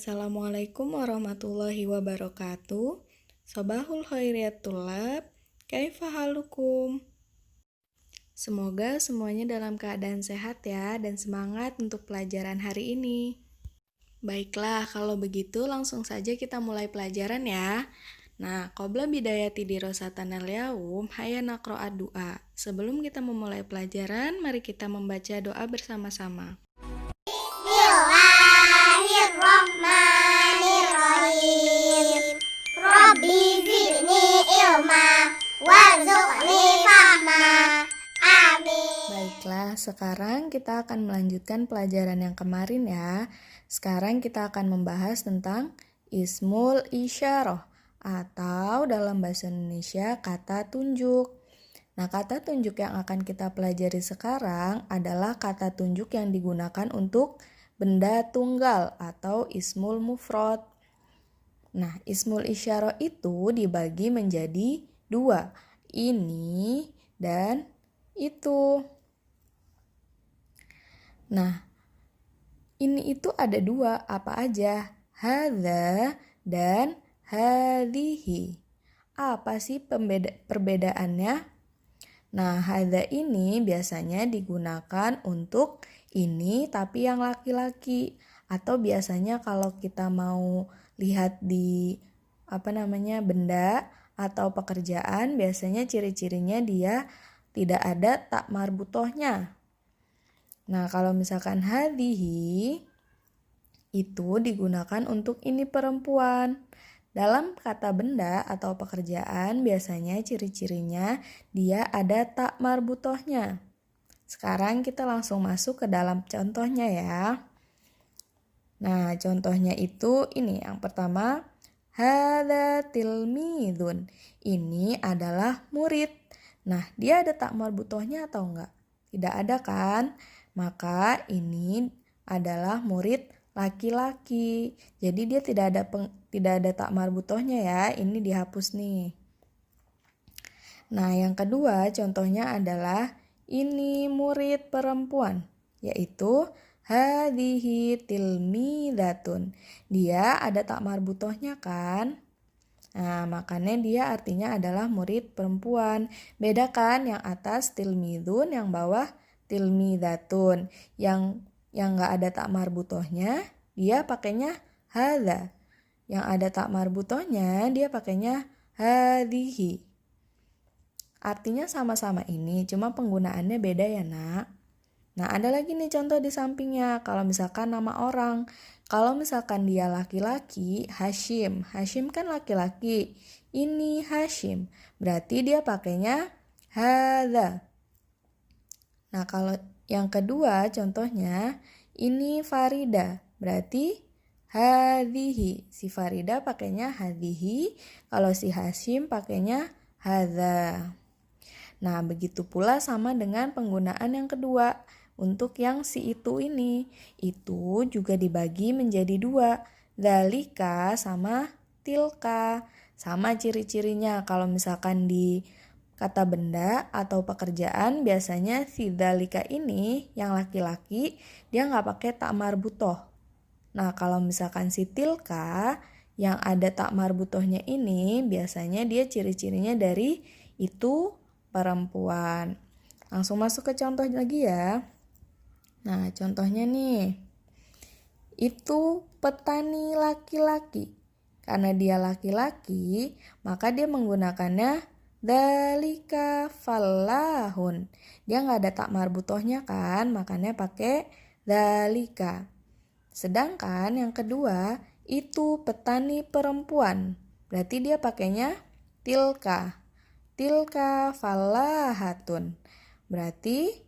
Assalamualaikum warahmatullahi wabarakatuh. Sobahul khairiyat tulab, kaifa halukum? Semoga semuanya dalam keadaan sehat ya dan semangat untuk pelajaran hari ini. Baiklah, kalau begitu langsung saja kita mulai pelajaran ya. Nah, qabla bidayati dirosatanal yaum, hayya naqra'ad du'a. Sebelum kita memulai pelajaran, mari kita membaca doa bersama-sama. Bismillahirrahmanirrahim. Rabbi zidni ilma warzuqni fahma. Amin. Baiklah, sekarang kita akan melanjutkan pelajaran yang kemarin ya. Sekarang kita akan membahas tentang ismul isyarah atau dalam bahasa Indonesia kata tunjuk. Nah, kata tunjuk yang akan kita pelajari sekarang adalah kata tunjuk yang digunakan untuk benda tunggal atau ismul mufrad. Nah, ismul isyarah itu dibagi menjadi dua, ini dan itu. Nah, ini itu ada dua, apa aja? Hadza dan hadhihi. Apa sih perbedaannya? Nah, hadza ini biasanya digunakan untuk ini tapi yang laki-laki. Atau biasanya kalau kita mau lihat di benda atau pekerjaan, biasanya ciri-cirinya dia tidak ada tak marbutohnya. Nah, kalau misalkan hadhihi itu digunakan untuk ini perempuan. Dalam kata benda atau pekerjaan biasanya ciri-cirinya dia ada tak marbutohnya. Sekarang kita langsung masuk ke dalam contohnya ya. Nah, contohnya itu ini yang pertama, hadza tilmidun. Ini adalah murid. Nah, dia ada tak marbutohnya atau enggak? Tidak ada kan? Maka ini adalah murid laki-laki. Jadi dia tidak ada tak marbutohnya ya. Ini dihapus nih. Nah, yang kedua contohnya adalah ini murid perempuan, yaitu hadhihi tilmidatun. Dia ada tak marbutohnya kan? Nah, makanya dia artinya adalah murid perempuan. Beda kan yang atas tilmidun, yang bawah tilmidatun. Yang nggak ada tak marbutohnya, dia pakainya hadza. Yang ada tak marbutohnya, dia pakainya hadhihi. Artinya sama-sama ini, cuma penggunaannya beda ya nak. Nah, ada lagi nih contoh di sampingnya. Kalau misalkan nama orang, kalau misalkan dia laki-laki, Hashim. Hashim kan laki-laki. Ini Hashim. Berarti dia pakainya hadza. Nah, kalau yang kedua contohnya, ini Farida. Berarti hadhihi. Si Farida pakainya hadhihi. Kalau si Hashim pakainya hadza. Nah, begitu pula sama dengan penggunaan yang kedua. Untuk yang si itu ini, itu juga dibagi menjadi dua. Dzalika sama tilka. Sama ciri-cirinya. Kalau misalkan di kata benda atau pekerjaan, biasanya si dzalika ini yang laki-laki, dia nggak pakai tak marbutoh. Nah, kalau misalkan si tilka yang ada tak marbutohnya ini, biasanya dia ciri-cirinya dari itu perempuan. Langsung masuk ke contoh lagi ya. Nah, contohnya nih. Itu petani laki-laki. Karena dia laki-laki, maka dia menggunakannya dzalika fallahun. Dia nggak ada tak marbutohnya kan, makanya pakai dzalika. Sedangkan yang kedua, itu petani perempuan. Berarti dia pakainya tilka. Tilka fallahatun. Berarti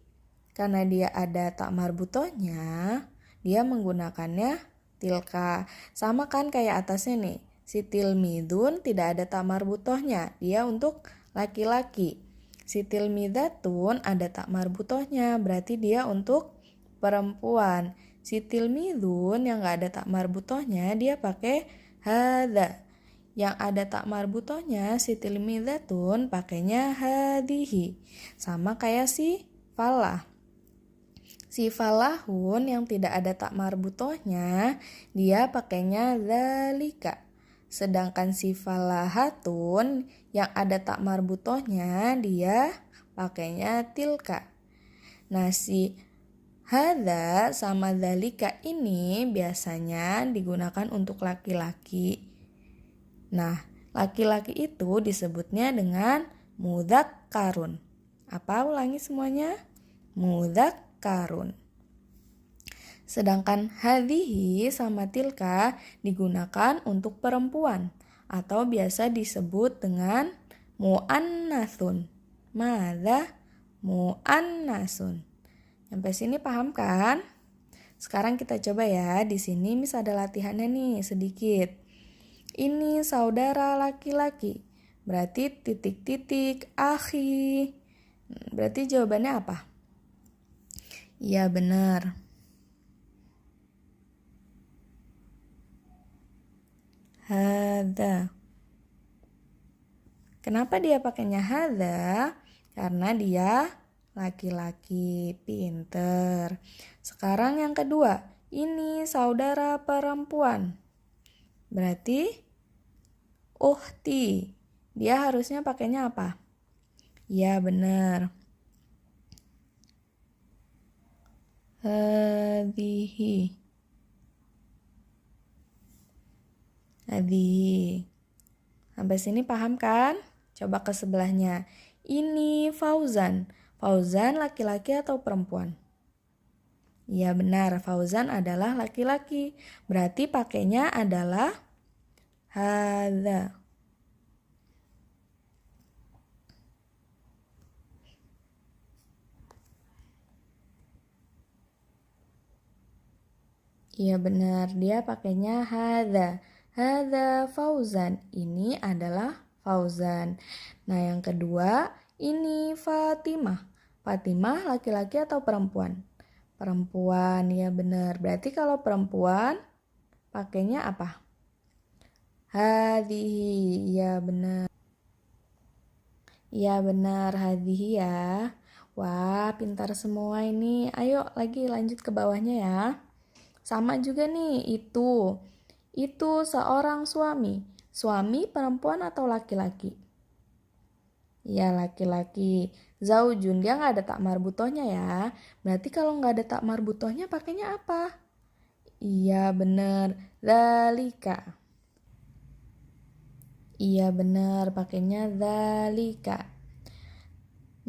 karena dia ada tak marbutohnya, dia menggunakannya tilka. Sama kan kayak atasnya nih. Si tilmidun tidak ada tak marbutohnya. Dia untuk laki-laki. Si tilmidatun ada tak marbutohnya. Berarti dia untuk perempuan. Si tilmidun yang gak ada tak marbutohnya, dia pakai hadza. Yang ada tak marbutohnya, si tilmidatun pakainya hadhihi. Sama kayak si falah. Sifat lahun yang tidak ada tak marbutohnya, dia pakainya dzalika. Sedangkan sifat lahatun yang ada tak marbutohnya, dia pakainya tilka. Nah, si hadza sama dzalika ini biasanya digunakan untuk laki-laki. Nah, laki-laki itu disebutnya dengan mudzakkarun. Apa? Ulangi semuanya. Mudzakkarun. Sedangkan hadhihi sama tilka digunakan untuk perempuan atau biasa disebut dengan muannatsun. Madza? Muannasun. Sampai sini paham kan? Sekarang kita coba ya. Di sini Miss ada latihannya nih sedikit. Ini saudara laki-laki. Berarti titik-titik akhi. Berarti jawabannya apa? Iya benar. Hadza. Kenapa dia pakainya hadza? Karena dia laki-laki, pinter. Sekarang yang kedua, ini saudara perempuan. Berarti ukhti. Dia harusnya pakainya apa? Ya benar. Hadhihi. Hadhihi. Sampai sini paham kan? Coba ke sebelahnya. Ini Fauzan. Fauzan laki-laki atau perempuan? Ya benar, Fauzan adalah laki-laki. Berarti pakainya adalah hadza. Iya benar, dia pakainya hadza. Hadza Fauzan. Ini adalah Fauzan. Nah, yang kedua, ini Fatimah. Fatimah laki-laki atau perempuan? Perempuan, ya benar. Berarti kalau perempuan pakainya apa? Hadhihi, ya benar. Ya benar, hadhihi ya. Wah, pintar semua ini. Ayo lagi lanjut ke bawahnya ya. Sama juga nih, itu. Itu seorang suami. Suami perempuan atau laki-laki? Ya laki-laki. Zaujun, dia nggak ada tak marbutohnya ya. Berarti kalau nggak ada tak marbutohnya pakainya apa? Iya bener, dzalika. Iya bener, pakainya dzalika.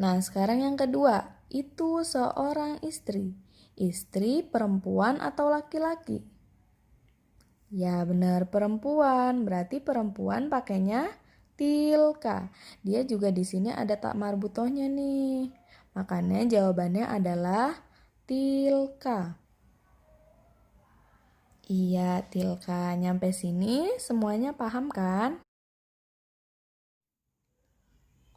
Nah sekarang yang kedua, itu seorang istri. Istri perempuan atau laki-laki? Ya benar perempuan, berarti perempuan pakainya tilka. Dia juga di sini ada tak marbutohnya nih. Makanya jawabannya adalah tilka. Iya, tilka. Nyampe sini semuanya paham kan?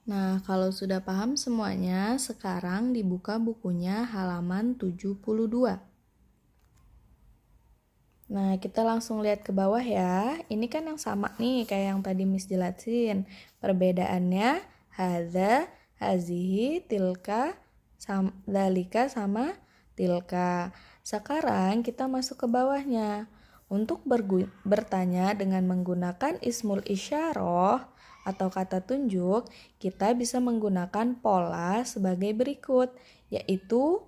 Nah, kalau sudah paham semuanya, sekarang dibuka bukunya halaman 72. Nah, kita langsung lihat ke bawah ya. Ini kan yang sama nih kayak yang tadi Miss jelasin. Perbedaannya hadza, hazihi, tilka, dzalika sama tilka. Sekarang kita masuk ke bawahnya. Untuk bertanya dengan menggunakan ismul isyarah atau kata tunjuk, kita bisa menggunakan pola sebagai berikut, yaitu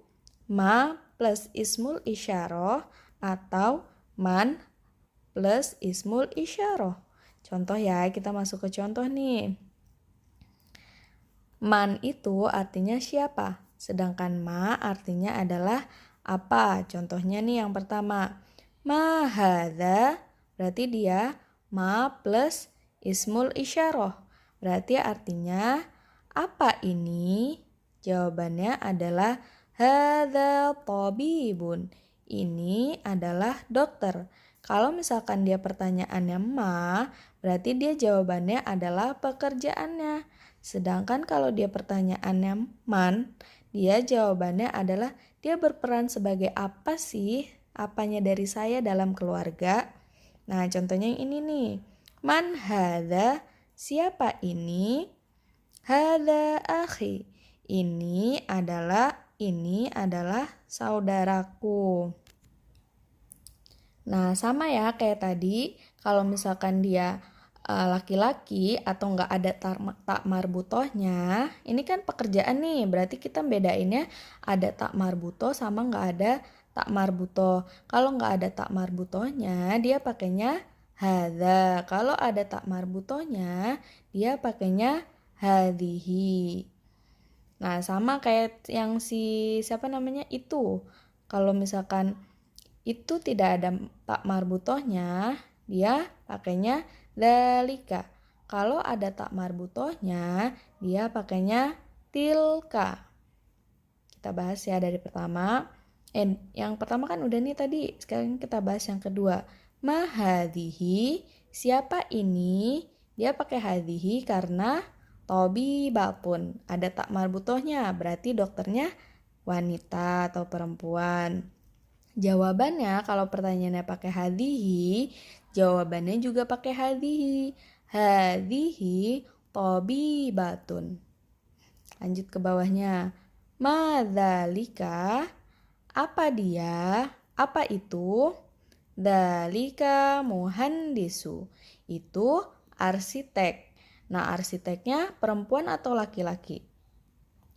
ma plus ismul isyarah atau man plus ismul isyarah. Contoh ya, kita masuk ke contoh nih. Man itu artinya siapa, sedangkan ma artinya adalah apa. Contohnya nih yang pertama, ma hadza, berarti dia ma plus ismul isyarah. Berarti artinya apa ini? Jawabannya adalah hadza tabibun. Ini adalah dokter. Kalau misalkan dia pertanyaannya ma, berarti dia jawabannya adalah pekerjaannya. Sedangkan kalau dia pertanyaannya man, dia jawabannya adalah dia berperan sebagai apa sih? Apanya dari saya dalam keluarga? Nah, contohnya yang ini nih. Man hadza, siapa ini? Hadza akhi. Ini adalah ini adalah saudaraku. Nah, sama ya kayak tadi, kalau misalkan dia laki-laki atau nggak ada tak marbutohnya, ini kan pekerjaan nih, berarti kita bedainnya ada tak marbutoh sama nggak ada tak marbutoh. Kalau nggak ada tak marbutohnya, dia pakainya hadza. Kalau ada tak marbutohnya, dia pakainya hadhihi. Nah, sama kayak yang siapa namanya itu. Kalau misalkan itu tidak ada tak marbutohnya, dia pakainya dzalika. Kalau ada tak marbutohnya, dia pakainya tilka. Kita bahas ya dari pertama. Yang pertama kan udah nih tadi, sekarang kita bahas yang kedua. Ma hadhihi, siapa ini? Dia pakai hadhihi karena tobibatun. Ada tak marbutohnya, berarti dokternya wanita atau perempuan. Jawabannya kalau pertanyaannya pakai hadhihi, jawabannya juga pakai hadhihi. Hadhihi tobibatun. Lanjut ke bawahnya. Madzalika, apa dia? Apa itu? Dzalika muhandisu. Itu arsitek. Nah, arsiteknya perempuan atau laki-laki?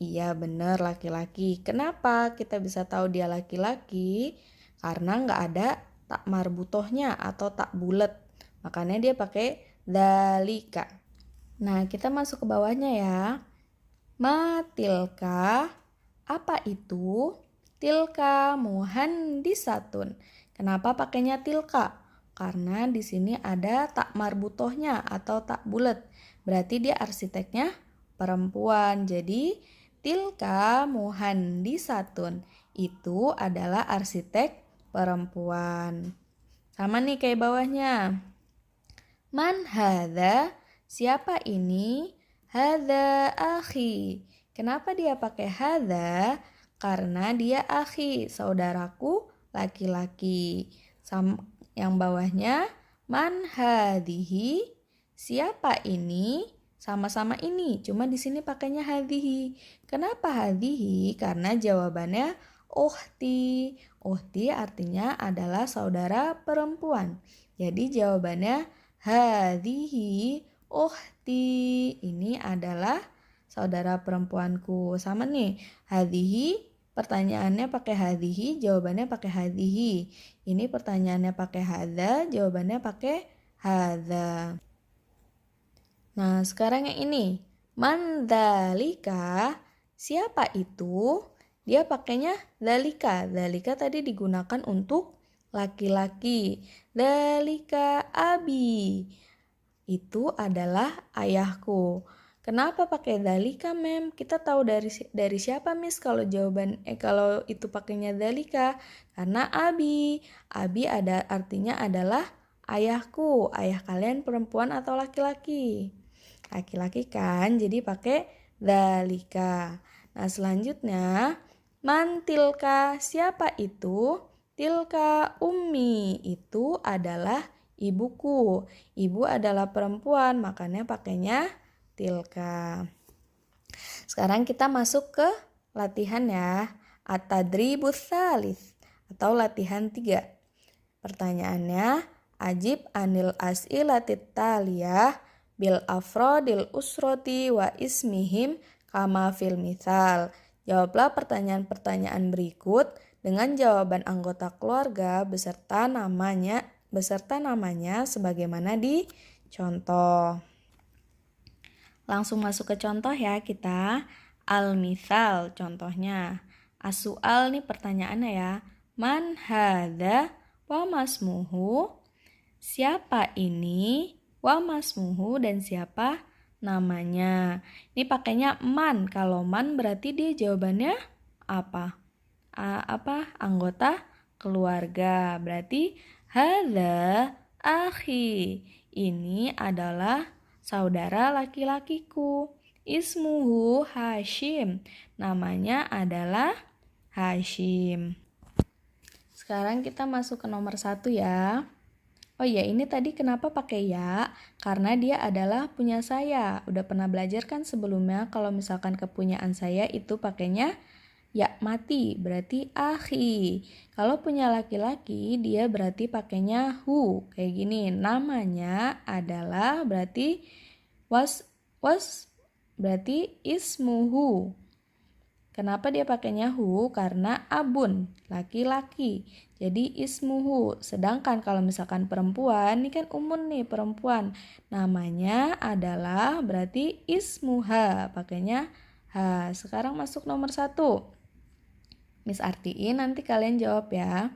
Iya bener laki-laki. Kenapa kita bisa tahu dia laki-laki? Karena nggak ada tak marbutohnya atau tak bulat. Makanya dia pakai dzalika. Nah, kita masuk ke bawahnya ya. Ma tilka, apa itu? Tilka muhandisatun. Kenapa pakainya tilka? Karena di sini ada tak marbutohnya atau tak bulat. Berarti dia arsiteknya perempuan. Jadi tilka muhandisatun. Itu adalah arsitek perempuan. Sama nih kayak bawahnya. Man hadza? Siapa ini? Hadza akhi. Kenapa dia pakai hadza? Karena dia akhi, saudaraku laki-laki. Yang bawahnya, man hadhihi? Siapa ini? Sama-sama ini, cuma di sini pakainya hadhihi. Kenapa hadhihi? Karena jawabannya ukhti. Ukhti artinya adalah saudara perempuan. Jadi jawabannya hadhihi ukhti. Ini adalah saudara perempuanku. Sama nih, hadhihi pertanyaannya pakai hadhihi, jawabannya pakai hadhihi. Ini pertanyaannya pakai hadza, jawabannya pakai hadza. Nah, sekarang yang ini. Man dzalika, siapa itu? Dia pakainya dzalika. Dzalika tadi digunakan untuk laki-laki. Dzalika abi. Itu adalah ayahku. Kenapa pakai dzalika, Mem? Kita tahu dari siapa, Miss? Kalau kalau itu pakainya dzalika, karena abi. Abi artinya adalah ayahku. Ayah kalian perempuan atau laki-laki? Laki-laki kan, jadi pakai dzalika. Nah, selanjutnya man tilka, siapa itu? Tilka ummi, itu adalah ibuku. Ibu adalah perempuan, makanya pakainya tilka. Sekarang kita masuk ke latihan ya. At-tadribus tsalits atau latihan 3. Pertanyaannya, ajib anil as'ilatit taliyah bil afrodil usroti wa ismihim kama fil mithal. Jawablah pertanyaan-pertanyaan berikut dengan jawaban anggota keluarga beserta namanya sebagaimana di contoh. Langsung masuk ke contoh ya kita. Al-mithal contohnya. As-su'al nih pertanyaannya ya. Man hadza wa masmuhu? Siapa ini? Wa masmuhu dan siapa namanya? Ini pakainya man. Kalau man berarti dia jawabannya apa? Anggota keluarga. Berarti hadza akhi. Ini adalah saudara laki-lakiku. Ismuhu Hashim. Namanya adalah Hashim. Sekarang kita masuk ke nomor 1 ya. Oh iya, ini tadi kenapa pakai ya? Karena dia adalah punya saya. Udah pernah belajar kan sebelumnya kalau misalkan kepunyaan saya itu pakainya Ya mati berarti akhi. Kalau punya laki-laki dia berarti pakainya hu. Kayak gini, namanya adalah berarti was berarti ismuhu. Kenapa dia pakainya hu? Karena abun, laki-laki. Jadi ismuhu. Sedangkan kalau misalkan perempuan, ini kan umun nih perempuan. Namanya adalah berarti ismuha. Pakainya ha. Sekarang masuk nomor 1. Miss artiin, nanti kalian jawab ya.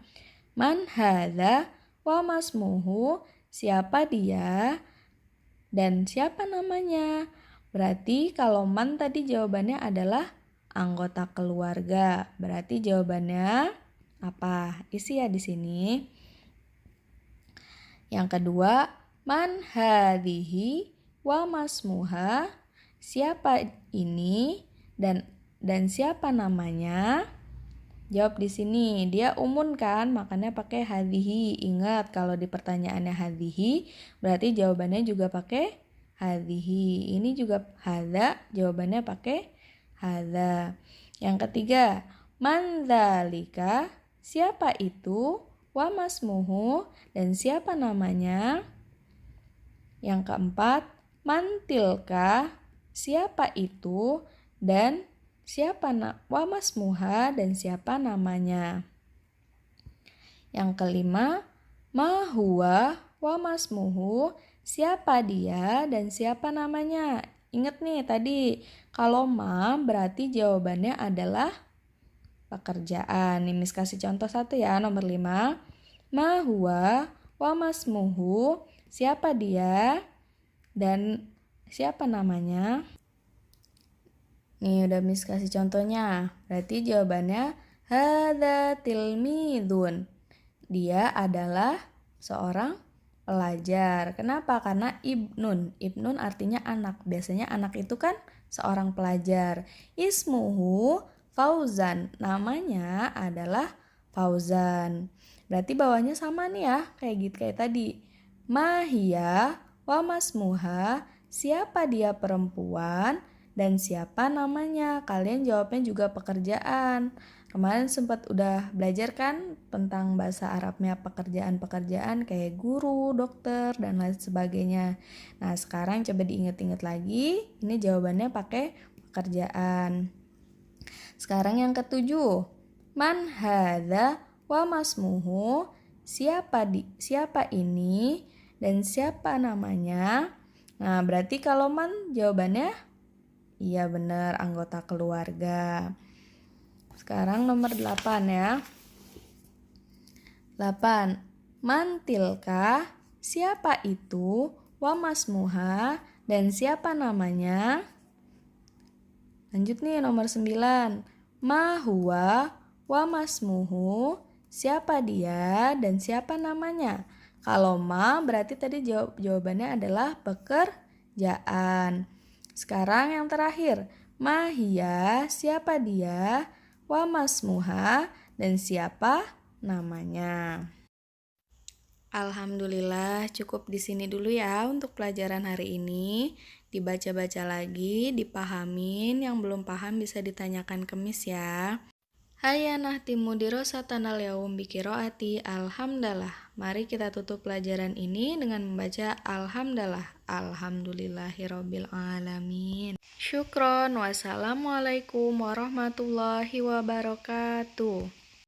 Man hadza wa masmuhu. Siapa dia dan siapa namanya? Berarti kalau man tadi jawabannya adalah anggota keluarga. Berarti jawabannya apa? Isi ya di sini. Yang kedua, man hadhihi wa masmuha. Siapa ini dan siapa namanya? Jawab di sini. Dia umun kan, makanya pakai hadhihi. Ingat kalau di pertanyaannya hadhihi, berarti jawabannya juga pakai hadhihi. Ini juga hadza, jawabannya pakai hadza. Yang ketiga, man dzalika, siapa itu? Wa masmuhu, dan siapa namanya? Yang keempat, man tilka, siapa itu? Dan siapa wa masmuha, dan siapa namanya? Yang kelima, ma huwa wa masmuhu, siapa dia dan siapa namanya? Ingat nih tadi, kalau ma berarti jawabannya adalah pekerjaan. Nih Miss kasih contoh 1 ya, nomor 5. Ma huwa wa masmuhu, siapa dia dan siapa namanya? Nih udah Miss kasih contohnya. Berarti jawabannya hadza tilmidun. Dia adalah seorang pelajar. Kenapa? Karena ibnun. Ibnun artinya anak. Biasanya anak itu kan seorang pelajar. Ismuhu Fauzan. Namanya adalah Fauzan. Berarti bawahnya sama nih ya. Kayak gitu kayak tadi. Mahia wa masmuha. Siapa dia perempuan dan siapa namanya? Kalian jawabnya juga pekerjaan. Kemarin sempat udah belajar kan tentang bahasa Arabnya pekerjaan-pekerjaan kayak guru, dokter, dan lain sebagainya. Nah sekarang coba diingat-ingat lagi, ini jawabannya pakai pekerjaan. Sekarang yang ketujuh, man hadza wa masmuhu, siapa ini dan siapa namanya? Nah berarti kalau man jawabannya iya benar, anggota keluarga. Sekarang nomor 8 ya. 8. Man tilka, siapa itu? Wa masmuha, dan siapa namanya? Lanjut nih nomor 9. Ma huwa wa masmuhu, siapa dia dan siapa namanya? Kalau ma berarti tadi jawabannya adalah pekerjaan. Sekarang yang terakhir, mahia, siapa dia? Wa masmuha, dan siapa namanya? Alhamdulillah, cukup di sini dulu ya untuk pelajaran hari ini. Dibaca-baca lagi, dipahamin, yang belum paham bisa ditanyakan ke Miss ya. Hayya nahtimu dirosatanal yaum bikiroati alhamdulillah. Mari kita tutup pelajaran ini dengan membaca alhamdulillah. Alhamdulillahirabbil alamin. Syukron. Wassalamualaikum warahmatullahi wabarakatuh.